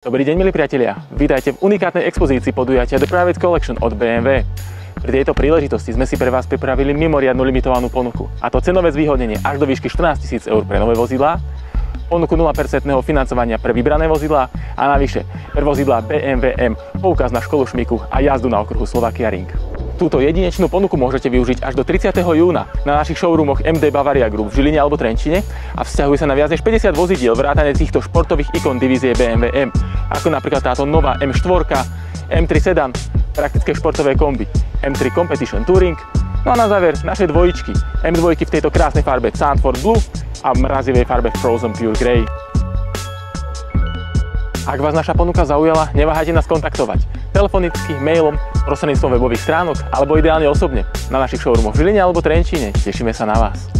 Dobrý deň, milí priatelia. Vítajte v unikátnej expozícii podujatia The Private Collection od BMW. Pri tejto príležitosti sme si pre vás pripravili mimoriadnu limitovanú ponuku, a to cenové zvýhodnenie až do výšky 14 000 eur pre nové vozidlá, ponuku 0% financovania pre vybrané vozidlá a navyše pre vozidlá BMW M poukaz na školu šmiku a jazdu na okruhu Slovakia Ring. Túto jedinečnú ponuku môžete využiť až do 30. júna na našich showroomoch MD Bavaria Group v Žiline alebo Trenčine a vzťahuje sa na viac než 50 vozidiel vrátane týchto športových ikon divízie BMW M, ako napríklad táto nová M4, M3 Sedan, praktické športové kombi, M3 Competition Touring, no a na záver naše dvojičky, M2 v tejto krásnej farbe Sandford Blue a mrazivej farbe Frozen Pure Grey. Ak vás naša ponuka zaujala, neváhajte nás kontaktovať telefonicky, mailom, prostredníctvom webových stránok alebo ideálne osobne na našich showroomoch v Žiline alebo Trenčíne. Tešíme sa na vás.